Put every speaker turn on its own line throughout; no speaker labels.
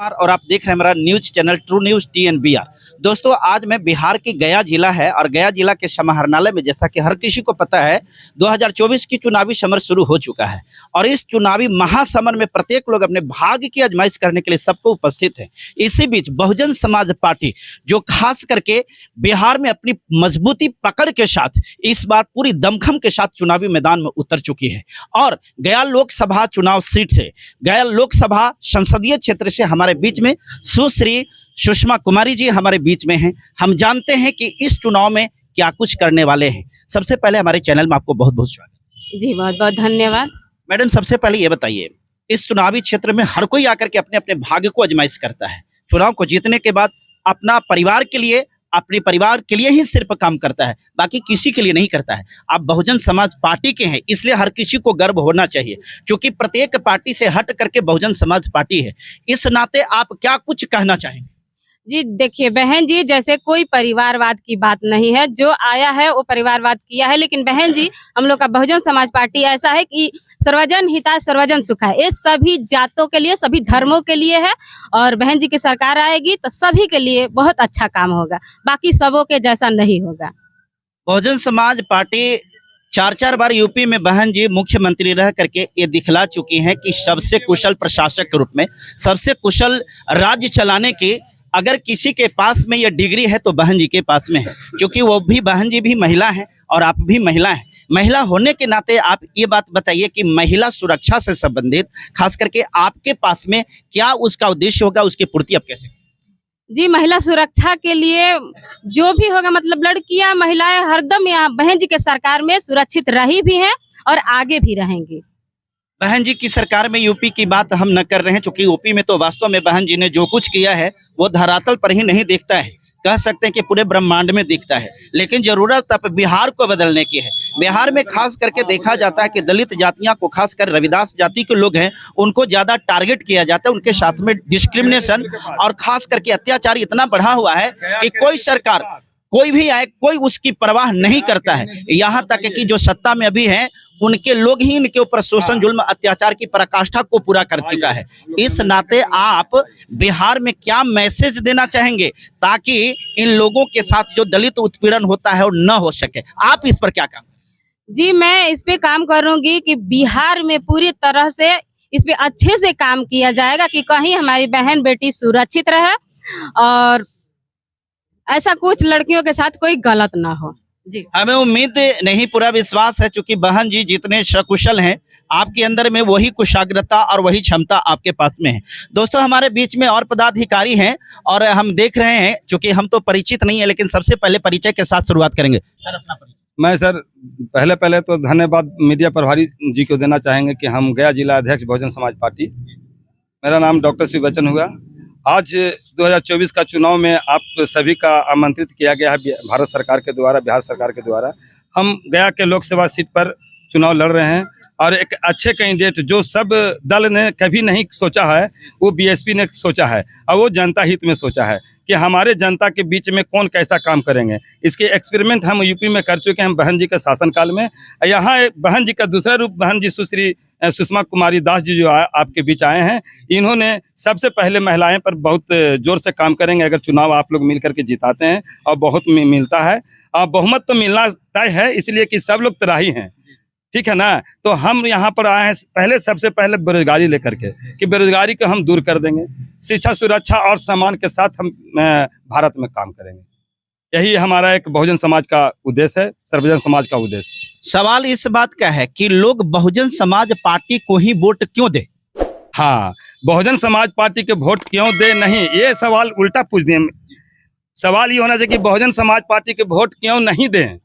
और आप देख रहे हैं हमारा news channel true news TNBR। दोस्तों, आज मैं बिहार की गया जिला है और गया जिला के समाहरणालय में, जैसा कि हर किसी को पता है, 2024 की चुनावी समर शुरू हो चुका है और इस चुनावी महासमर में प्रत्येक लोग अपने भाग्य की आजमाइश करने के लिए सबको उपस्थित है। इसी बीच बहुजन समाज पार्टी जो खास करके बिहार में अपनी मजबूती पकड़ के साथ इस बार पूरी दमखम के साथ चुनावी मैदान में उतर चुकी है और गया लोकसभा चुनाव सीट से, गया लोकसभा संसदीय क्षेत्र से हमारे बीच में सुश्री सुषमा कुमारी जी हमारे बीच में हैं। हम जानते हैं कि इस चुनाव में क्या कुछ करने वाले हैं। सबसे पहले हमारे चैनल में आपको बहुत बहुत स्वागत।
जी बहुत बहुत धन्यवाद।
मैडम, सबसे पहले ये बताइए, इस चुनावी क्षेत्र में हर कोई आकर के अपने अपने भाग्य को आजमाइश करता है। चुनाव को जीतने के बाद अपना परिवार के लिए, अपने परिवार के लिए ही सिर्फ काम करता है, बाकी किसी के लिए नहीं करता है। आप बहुजन समाज पार्टी के हैं, इसलिए हर किसी को गर्व होना चाहिए, क्योंकि प्रत्येक पार्टी से हट करके बहुजन समाज पार्टी है। इस नाते आप क्या कुछ कहना चाहेंगे?
जी देखिए बहन जी, जैसे कोई परिवारवाद की बात नहीं है, जो आया है वो परिवारवाद किया है। लेकिन बहन जी, हम लोग का बहुजन समाज पार्टी ऐसा है कि सर्वजन हिताय सर्वजन सुखाय, ये सभी जातों के लिए, सभी धर्मों के लिए है। और बहन जी की सरकार आएगी तो सभी के लिए बहुत अच्छा काम होगा, बाकी सबों के जैसा नहीं होगा।
बहुजन समाज पार्टी चार बार यूपी में बहन जी मुख्यमंत्री रह करके ये दिखला चुकी हैं कि सबसे कुशल प्रशासक के रूप में, सबसे कुशल राज्य चलाने की अगर किसी के पास में ये डिग्री है तो बहन जी के पास में है, क्योंकि वो भी, बहन जी भी महिला हैं और आप भी महिला हैं। महिला होने के नाते आप ये बात बताइए कि महिला सुरक्षा से संबंधित खास करके आपके पास में क्या उसका उद्देश्य होगा, उसकी पूर्ति आप कैसे?
जी, महिला सुरक्षा के लिए जो भी होगा, मतलब लड़कियां, महिलाएं हरदम यहाँ बहन जी के सरकार में सुरक्षित रही भी हैं और आगे भी रहेंगी।
बहन जी की सरकार में यूपी की बात हम न कर रहे हैं, क्योंकि यूपी में तो वास्तव में बहन जी ने जो कुछ किया है वो धरातल पर ही नहीं दिखता है, कह सकते हैं कि पूरे ब्रह्मांड में दिखता है। लेकिन जरूरत अब बिहार को बदलने की है। बिहार में खास करके देखा जाता है कि दलित जातियां को, खासकर रविदास जाति के लोग हैं, उनको ज्यादा टारगेट किया जाता है। उनके साथ में डिस्क्रिमिनेशन और खास करके अत्याचार इतना बढ़ा हुआ है कि कोई सरकार, कोई भी आए, कोई उसकी परवाह नहीं करता है। यहाँ तक कि जो सत्ता में अभी है उनके लोग ही इनके ऊपर शोषण, जुल्म, अत्याचार की पराकाष्ठा को पूरा कर चुका है। इस नाते आप बिहार में क्या मैसेज देना चाहेंगे ताकि इन लोगों के साथ जो दलित उत्पीड़न होता है वो न हो सके? आप इस पर क्या काम?
जी, मैं इस पे काम करूंगी कि बिहार में पूरी तरह से इस पे अच्छे से काम किया जाएगा कि कहीं हमारी बहन बेटी सुरक्षित रहे और ऐसा कुछ लड़कियों के साथ कोई गलत ना हो। जी,
हमें उम्मीद नहीं, पूरा विश्वास है, क्योंकि बहन जी जितने सकुशल हैं, आपके अंदर में वही कुशाग्रता और वही क्षमता आपके पास में है। दोस्तों, हमारे बीच में और पदाधिकारी हैं और हम देख रहे हैं, क्योंकि हम तो परिचित नहीं है, लेकिन सबसे पहले परिचय के साथ शुरुआत करेंगे। सर, अपना परिचय।
मैं सर पहले तो धन्यवाद मीडिया प्रभारी जी को देना चाहेंगे कि हम गया जिला अध्यक्ष बहुजन समाज पार्टी, मेरा नाम डॉक्टर शिव बच्चन हुआ। आज 2024 का चुनाव में आप सभी का आमंत्रित किया गया है भारत सरकार के द्वारा, बिहार सरकार के द्वारा। हम गया के लोकसभा सीट पर चुनाव लड़ रहे हैं और एक अच्छे कैंडिडेट जो सब दल ने कभी नहीं सोचा है, वो बीएसपी ने सोचा है और वो जनता हित में सोचा है कि हमारे जनता के बीच में कौन कैसा काम करेंगे। इसके एक्सपेरिमेंट हम यूपी में कर चुके हैं बहन जी के शासनकाल में। यहाँ बहन जी का दूसरा रूप, बहन जी सुश्री सुषमा कुमारी दास जी जो आपके बीच आए हैं, इन्होंने सबसे पहले महिलाएं पर बहुत जोर से काम करेंगे अगर चुनाव आप लोग मिल करके जिताते हैं, और बहुत मिलता है और बहुमत तो मिलना तय है, इसलिए कि सब लोग तराही हैं, ठीक है ना। तो हम यहाँ पर आए हैं पहले, सबसे पहले बेरोजगारी लेकर के, कि बेरोजगारी को हम दूर कर देंगे, शिक्षा, सुरक्षा और सम्मान के साथ हम भारत में काम करेंगे। यही हमारा एक बहुजन समाज का उद्देश्य है, सर्वजन समाज का उद्देश्य है।
सवाल इस बात का है कि लोग बहुजन समाज पार्टी को ही वोट क्यों दे?
हाँ, बहुजन समाज पार्टी के वोट क्यों दे, नहीं, ये सवाल उल्टा पूछ दिए। सवाल ये होना चाहिए कि बहुजन समाज पार्टी के वोट क्यों नहीं दें,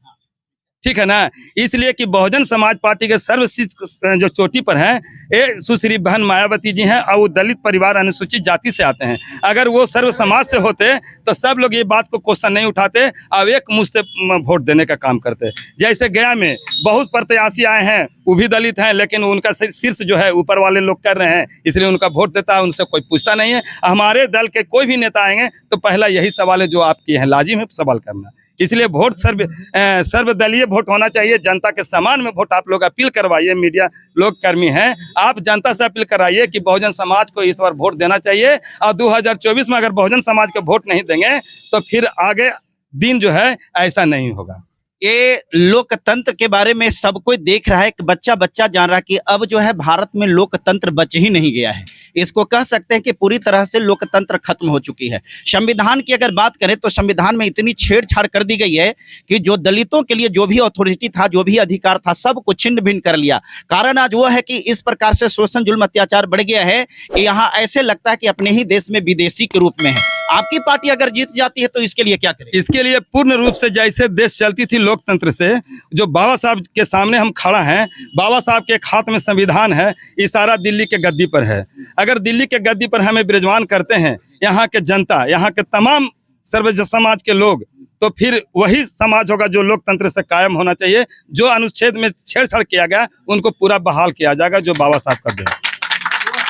ठीक है ना। इसलिए कि बहुजन समाज पार्टी के सर्वश्रेष्ठ जो चोटी पर हैं, ये सुश्री बहन मायावती जी हैं और वो दलित परिवार, अनुसूचित जाति से आते हैं। अगर वो सर्व समाज से होते तो सब लोग ये बात को क्वेश्चन नहीं उठाते और एक मुश्त से वोट देने का काम करते। जैसे गया में बहुत प्रत्याशी आए हैं, वो भी दलित हैं, लेकिन उनका शीर्ष जो है ऊपर वाले लोग कर रहे हैं, इसलिए उनका वोट देता है, उनसे कोई पूछता नहीं है। हमारे दल के कोई भी नेता आएंगे तो पहला यही सवाल है जो आपकी है, लाजिम है सवाल करना। इसलिए वोट सर्वदलीय वोट होना चाहिए, जनता के समान में वोट आप लोग अपील करवाइए। मीडिया लोग कर्मी हैं, आप जनता से अपील कराइए कि बहुजन समाज को इस बार वोट देना चाहिए, और 2024 में अगर बहुजन समाज को वोट नहीं देंगे तो फिर आगे दिन जो है ऐसा नहीं होगा।
ये लोकतंत्र के बारे में सब कोई देख रहा है कि बच्चा बच्चा जान रहा है कि अब जो है भारत में लोकतंत्र बच ही नहीं गया है। इसको कह सकते हैं कि पूरी तरह से लोकतंत्र खत्म हो चुकी है। संविधान की अगर बात करें तो संविधान में इतनी छेड़छाड़ कर दी गई है कि जो दलितों के लिए जो भी अथॉरिटी था, जो भी अधिकार था, सब को छिन्न भिन्न कर लिया। कारण आज वो है कि इस प्रकार से शोषण जुल्म अत्याचार बढ़ गया है कि यहाँ ऐसे लगता है कि अपने ही देश में विदेशी के रूप में है। आपकी पार्टी अगर जीत जाती है तो इसके लिए क्या करें?
इसके लिए पूर्ण रूप से जैसे देश चलती थी लोकतंत्र से, जो बाबा साहब के सामने हम खड़ा हैं, बाबा साहब के हाथ में संविधान है, इशारा दिल्ली के गद्दी पर है। अगर दिल्ली के गद्दी पर हमें विराजमान करते हैं यहाँ के जनता, यहाँ के तमाम सर्व समाज के लोग, तो फिर वही समाज होगा जो लोकतंत्र से कायम होना चाहिए। जो अनुच्छेद में छेड़छाड़ किया गया उनको पूरा बहाल किया जाएगा, जो बाबा साहब कर दें।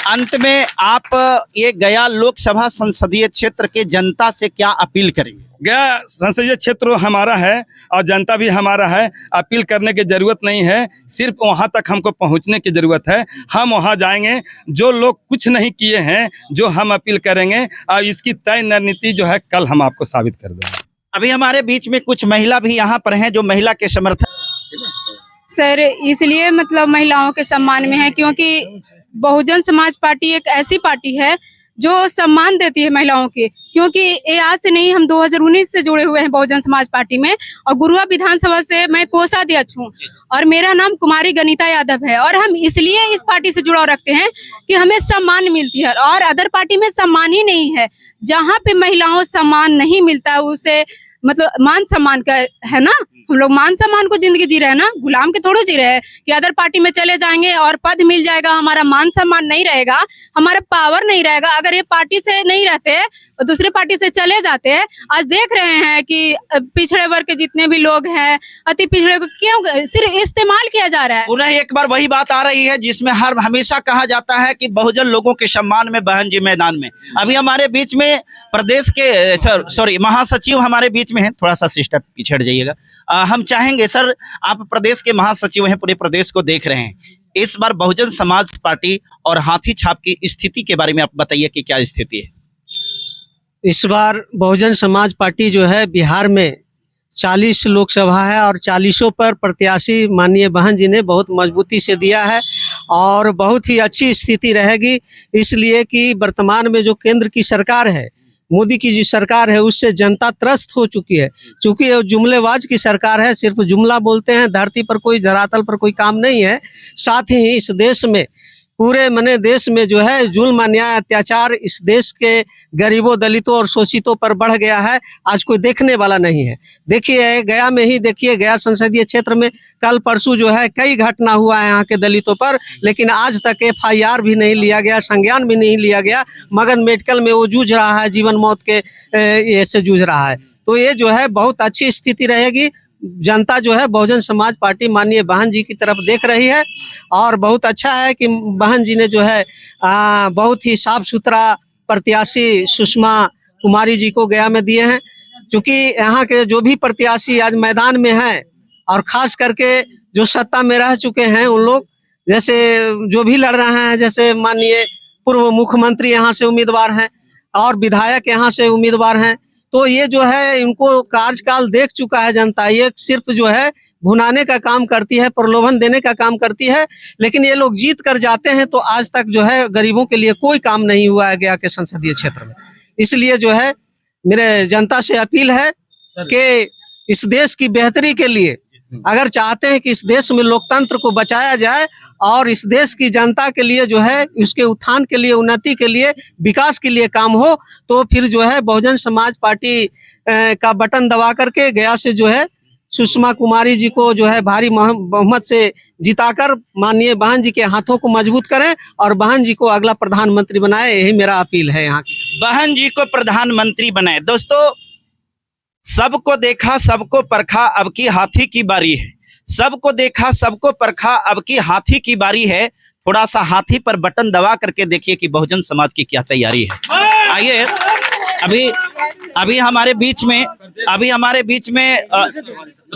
अंत में आप ये गया लोकसभा संसदीय क्षेत्र के जनता से क्या अपील करेंगे?
गया संसदीय क्षेत्र हमारा है और जनता भी हमारा है। अपील करने की जरूरत नहीं है, सिर्फ वहां तक हमको पहुंचने की जरूरत है। हम वहां जाएंगे, जो लोग कुछ नहीं किए हैं जो हम अपील करेंगे, और इसकी तय रणनीति जो है कल हम आपको साबित कर देंगे।
अभी हमारे बीच में कुछ महिला भी यहाँ पर हैं जो महिला के समर्थक।
सर, इसलिए मतलब महिलाओं के सम्मान में है क्योंकि बहुजन समाज पार्टी एक ऐसी पार्टी है जो सम्मान देती है महिलाओं के। क्योंकि ये आज से नहीं, हम 2019 से जुड़े हुए हैं बहुजन समाज पार्टी में, और गुरुआ विधानसभा से मैं कोषाध्यक्ष हूँ और मेरा नाम कुमारी गनीता यादव है। और हम इसलिए इस पार्टी से जुड़ाव रखते हैं कि हमें सम्मान मिलती है, और अदर पार्टी में सम्मान ही नहीं है। जहाँ पे महिलाओं सम्मान नहीं मिलता है उसे मतलब मान सम्मान का है ना, हम लोग मान सम्मान को जिंदगी जी रहे हैं ना, गुलाम के थोड़े जी रहे हैं कि अदर पार्टी में चले जाएंगे और पद मिल जाएगा, हमारा मान सम्मान नहीं रहेगा, हमारा पावर नहीं रहेगा। अगर ये पार्टी से नहीं रहते और दूसरे पार्टी से चले जाते, आज देख रहे हैं कि पिछड़े वर्ग के जितने भी लोग हैं, अति पिछड़े को क्यों सिर्फ इस्तेमाल किया जा रहा है।
पुनः एक बार वही बात आ रही है जिसमें हर हमेशा कहा जाता है कि बहुजन लोगों के सम्मान में बहन जी मैदान में। अभी हमारे बीच में प्रदेश के महासचिव हमारे बीच में है, थोड़ा सा सिस्टर पीछे हट जाइएगा। हम चाहेंगे सर, आप प्रदेश के महासचिव हैं, पूरे प्रदेश को देख रहे हैं, इस बार बहुजन समाज पार्टी और हाथी छाप की स्थिति के बारे में आप बताइए कि क्या स्थिति है?
इस बार बहुजन समाज पार्टी जो है बिहार में 40 लोकसभा है और 40 पर प्रत्याशी माननीय बहन जी ने बहुत मजबूती से दिया है और बहुत ही अच्छी स्थिति रहेगी। इसलिए कि वर्तमान में जो केंद्र की सरकार है, मोदी की जो सरकार है, उससे जनता त्रस्त हो चुकी है। चूंकि ये जुमलेबाज की सरकार है, सिर्फ जुमला बोलते हैं, धरती पर कोई धरातल पर कोई काम नहीं है। साथ ही इस देश में पूरे देश में जो है जुल्म अन्याय अत्याचार इस देश के गरीबों, दलितों और शोषितों पर बढ़ गया है। आज कोई देखने वाला नहीं है। देखिए गया में ही देखिए, गया संसदीय क्षेत्र में कल परसों जो है कई घटना हुआ है यहाँ के दलितों पर, लेकिन आज तक FIR भी नहीं लिया गया, संज्ञान भी नहीं लिया गया। मगध मेडिकल में वो जूझ रहा है, जीवन मौत के ये से जूझ रहा है। तो ये जो है बहुत अच्छी स्थिति रहेगी। जनता जो है बहुजन समाज पार्टी माननीय बहन जी की तरफ देख रही है और बहुत अच्छा है कि बहन जी ने जो है बहुत ही साफ सुथरा प्रत्याशी सुषमा कुमारी जी को गया में दिए हैं। क्योंकि यहाँ के जो भी प्रत्याशी आज मैदान में हैं और खास करके जो सत्ता में रह चुके हैं उन लोग, जैसे जो भी लड़ रहे हैं, जैसे माननीय पूर्व मुख्यमंत्री यहाँ से उम्मीदवार हैं और विधायक यहाँ से उम्मीदवार हैं, तो ये जो है इनको कार्यकाल देख चुका है जनता। ये सिर्फ जो है भुनाने का काम करती है, प्रलोभन देने का काम करती है, लेकिन ये लोग जीत कर जाते हैं तो आज तक जो है गरीबों के लिए कोई काम नहीं हुआ है गया के संसदीय क्षेत्र में। इसलिए जो है मेरे जनता से अपील है कि इस देश की बेहतरी के लिए अगर चाहते हैं कि इस देश में लोकतंत्र को बचाया जाए और इस देश की जनता के लिए जो है उसके उत्थान के लिए, उन्नति के लिए, विकास के लिए काम हो, तो फिर जो है बहुजन समाज पार्टी का बटन दबा करके गया से जो है सुषमा कुमारी जी को जो है भारी बहुमत से जिताकर माननीय बहन जी के हाथों को मजबूत करें और बहन जी को अगला प्रधानमंत्री बनाए। यही मेरा अपील है यहाँ की।
बहन जी को प्रधानमंत्री बनाए। दोस्तों, सबको देखा सबको परखा, अब की हाथी की बारी है। सबको देखा, सबको परखा, अब की हाथी की बारी है। थोड़ा सा हाथी पर बटन दबा करके देखिए कि बहुजन समाज की क्या तैयारी है। आइए, अभी हमारे बीच में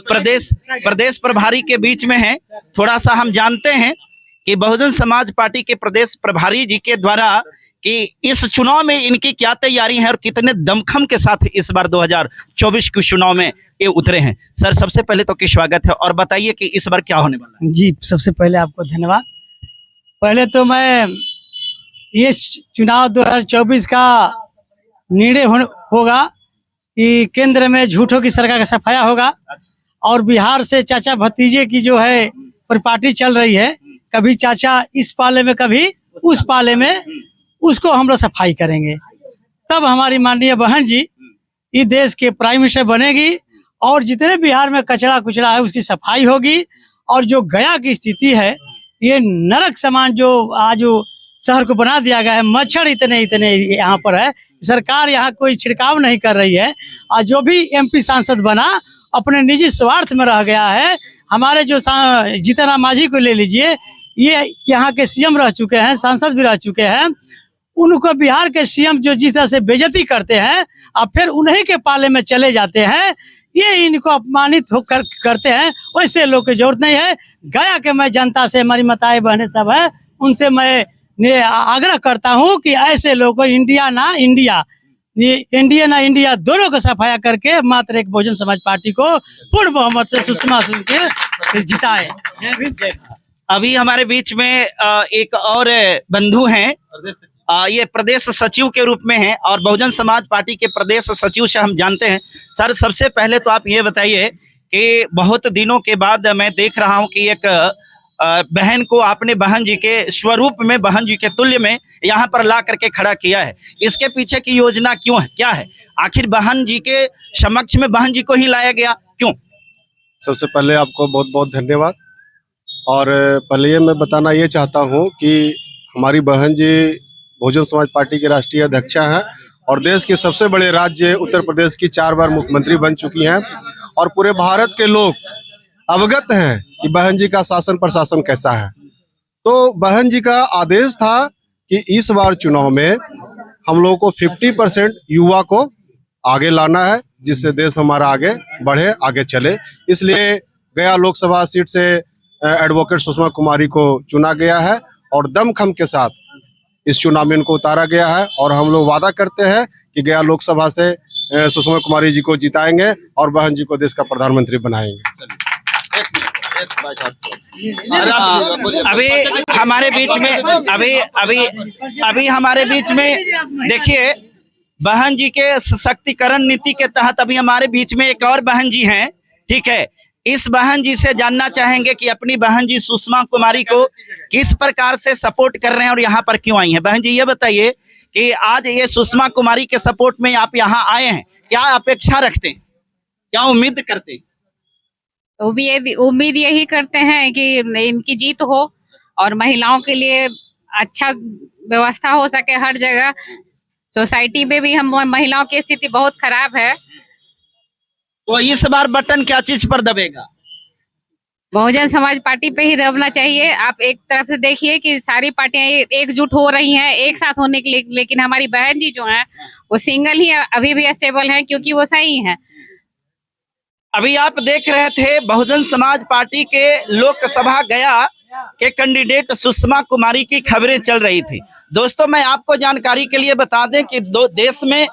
प्रदेश प्रभारी के बीच में है। थोड़ा सा हम जानते हैं कि बहुजन समाज पार्टी के प्रदेश प्रभारी जी के द्वारा कि इस चुनाव में इनकी क्या तैयारी है और कितने दमखम के साथ इस बार 2024 के चुनाव में ये उतरे हैं। सर, सबसे पहले तो की स्वागत है और बताइए कि इस बार क्या होने वाला है।
जी, सबसे पहले आपको धन्यवाद। पहले तो मैं ये चुनाव 2024 का निर्णय होगा कि केंद्र में झूठों की सरकार का सफाया होगा और बिहार से चाचा भतीजे की जो है परिपाटी चल रही है, कभी चाचा इस पाले में कभी उस पाले में, उसको हम लोग सफाई करेंगे। तब हमारी माननीय बहन जी इस देश के प्राइम मिनिस्टर बनेगी और जितने बिहार में कचरा कुचरा है उसकी सफाई होगी। और जो गया की स्थिति है, ये नरक समान जो आज शहर को बना दिया गया है, मच्छर इतने यहाँ पर है, सरकार यहाँ कोई छिड़काव नहीं कर रही है। और जो भी एमपी सांसद बना अपने निजी स्वार्थ में रह गया है। हमारे जो जीतन राम मांझी को ले लीजिए, ये यहाँ के सीएम रह चुके हैं, सांसद भी रह चुके हैं। उनको बिहार के सीएम जो जिस तरह से बेइज्जती करते हैं और फिर उन्हीं के पाले में चले जाते हैं, ये इनको अपमानित होकर करते हैं। वैसे लोग की जरूरत नहीं है। गया के मैं जनता से, हमारी माताएं बहनें सब है, उनसे मैं आग्रह करता हूं कि ऐसे लोगों को इंडिया ना इंडिया दोनों को सफाया करके मात्र एक बहुजन समाज पार्टी को पूर्ण बहुमत से सुषमा के जिताए।
अभी हमारे बीच में एक और बंधु हैं, ये प्रदेश सचिव के रूप में हैं और बहुजन समाज पार्टी के प्रदेश सचिव से हम जानते हैं। सर, सबसे पहले तो आप ये बताइए कि बहुत दिनों के बाद मैं देख रहा हूं कि एक बहन को आपने बहन जी के स्वरूप में, बहन जी के तुल्य में यहाँ पर ला करके खड़ा किया है। इसके पीछे की योजना क्यों है, क्या है? आखिर बहन जी के समक्ष में बहन जी को ही लाया गया, क्यों?
सबसे पहले आपको बहुत बहुत धन्यवाद। और पहले ये मैं बताना ये चाहता हूँ कि हमारी बहन जी बहुजन समाज पार्टी की राष्ट्रीय अध्यक्षा हैं और देश के सबसे बड़े राज्य उत्तर प्रदेश की 4 बार मुख्यमंत्री बन चुकी हैं और पूरे भारत के लोग अवगत हैं कि बहन जी का शासन प्रशासन कैसा है। तो बहन जी का आदेश था कि इस बार चुनाव में हम लोगों को 50% युवा को आगे लाना है, जिससे देश हमारा आगे बढ़े, आगे चले। इसलिए गया लोकसभा सीट से एडवोकेट सुषमा कुमारी को चुना गया है और दमखम के साथ इस चुनाव में इनको उतारा गया है। और हम लोग वादा करते हैं कि गया लोकसभा से सुषमा कुमारी जी को जिताएंगे और बहन जी को देश का प्रधानमंत्री बनाएंगे।
अभी हमारे बीच में देखिए, बहन जी के सशक्तिकरण नीति के तहत अभी हमारे बीच में एक और बहन जी हैं, ठीक है। इस बहन जी से जानना चाहेंगे कि अपनी बहन जी सुषमा कुमारी को किस प्रकार से सपोर्ट कर रहे हैं और यहाँ पर क्यों आई हैं। बहन जी, ये बताइए कि आज ये सुषमा कुमारी के सपोर्ट में आप यहाँ आए हैं, क्या अपेक्षा रखते हैं, क्या उम्मीद करते हैं?
उम्मीद यही करते हैं कि इनकी जीत हो और महिलाओं के लिए अच्छा व्यवस्था हो सके हर जगह। सोसाइटी में भी हम महिलाओं की स्थिति बहुत खराब है।
तो इस बार बटन क्या चीज पर दबेगा?
बहुजन समाज पार्टी पे ही दबना चाहिए। आप एक तरफ से देखिए कि सारी पार्टियां एकजुट हो रही हैं एक साथ होने के लिए, लेकिन हमारी बहन जी जो हैं वो सिंगल ही अभी भी स्टेबल हैं क्योंकि वो सही हैं।
अभी आप देख रहे थे बहुजन समाज पार्टी के लोकसभा गया के कैंडिडेट सुषमा कुमारी की खबरें चल रही थी। दोस्तों, मैं आपको जानकारी के लिए बता दें कि देश में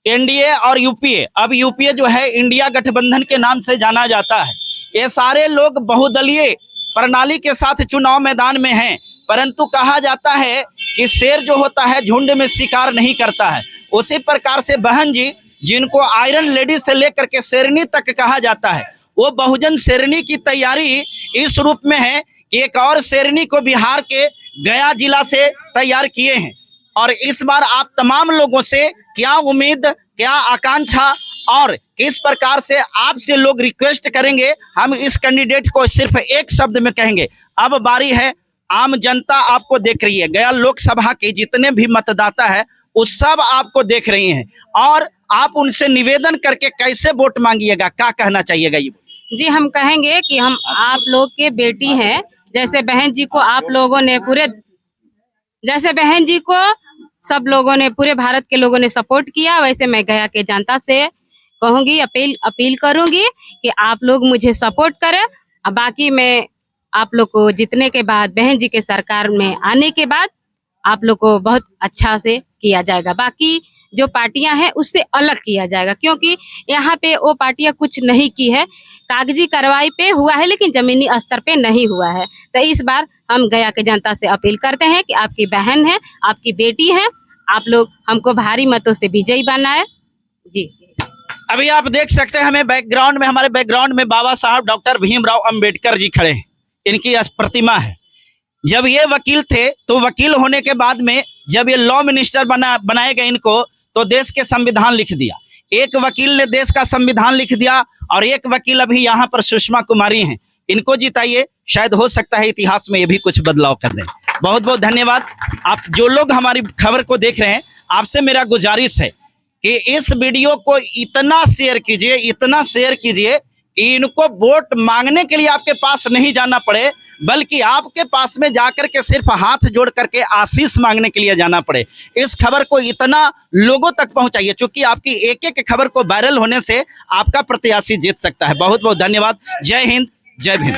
एनडीए और यूपीए, अब यूपीए जो है इंडिया गठबंधन के नाम से जाना जाता है, ये सारे लोग बहुदलीय प्रणाली के साथ चुनाव मैदान में हैं। परंतु कहा जाता है कि शेर जो होता है झुंड में शिकार नहीं करता है। उसी प्रकार से बहन जी, जिनको आयरन लेडी से लेकर के शेरनी तक कहा जाता है, वो बहुजन शेरनी की तैयारी इस रूप में है कि एक और शेरनी को बिहार के गया जिला से तैयार किए हैं। और इस बार आप तमाम लोगों से क्या उम्मीद, क्या आकांक्षा और किस प्रकार से आपसे लोग रिक्वेस्ट करेंगे, हम इस कैंडिडेट को सिर्फ एक शब्द में कहेंगे, अब बारी है। आम जनता आपको देख रही है, गया लोकसभा के जितने भी मतदाता है वो सब आपको देख रही हैं और आप उनसे निवेदन करके कैसे वोट मांगिएगा, क्या कहना चाहिएगा? ये
जी हम कहेंगे कि हम आप लोग के बेटी हैं, जैसे बहन जी को आप लोगों ने जैसे बहन जी को सब लोगों ने, पूरे भारत के लोगों ने सपोर्ट किया, वैसे मैं गया के जनता से कहूंगी, अपील करूंगी कि आप लोग मुझे सपोर्ट करें। और बाकी मैं आप लोग को जीतने के बाद, बहन जी के सरकार में आने के बाद आप लोग को बहुत अच्छा से किया जाएगा। बाकी जो पार्टियां हैं उससे अलग किया जाएगा, क्योंकि यहाँ पे वो पार्टियां कुछ नहीं की है, कागजी कार्रवाई पे हुआ है लेकिन जमीनी स्तर पे नहीं हुआ है। तो इस बार हम गया के जनता से अपील करते हैं कि आपकी बहन है, आपकी बेटी है, आप लोग हमको भारी मतों से विजयी बनाए। जी
अभी आप देख सकते हैं हमारे बैकग्राउंड में बाबा साहब डॉक्टर भीमराव अंबेडकर जी खड़े हैं, इनकी प्रतिमा है। जब ये वकील थे तो वकील होने के बाद में जब ये लॉ मिनिस्टर बनाए गए इनको, तो देश के संविधान लिख दिया। एक वकील ने देश का संविधान लिख दिया और एक वकील अभी यहाँ पर सुषमा कुमारी हैं। इनको जिताइए, शायद हो सकता है इतिहास में ये भी कुछ बदलाव कर दें। बहुत बहुत धन्यवाद। आप जो लोग हमारी खबर को देख रहे हैं, आपसे मेरा गुजारिश है कि इस वीडियो को इतना शेयर कीजिए कि इनको वोट मांगने के लिए आपके पास नहीं जाना पड़े, बल्कि आपके पास में जाकर के सिर्फ हाथ जोड़ करके आशीष मांगने के लिए जाना पड़े। इस खबर को इतना लोगों तक पहुंचाइए, क्योंकि आपकी एक एक खबर को वायरल होने से आपका प्रत्याशी जीत सकता है। बहुत बहुत धन्यवाद। जय हिंद, जय भीम।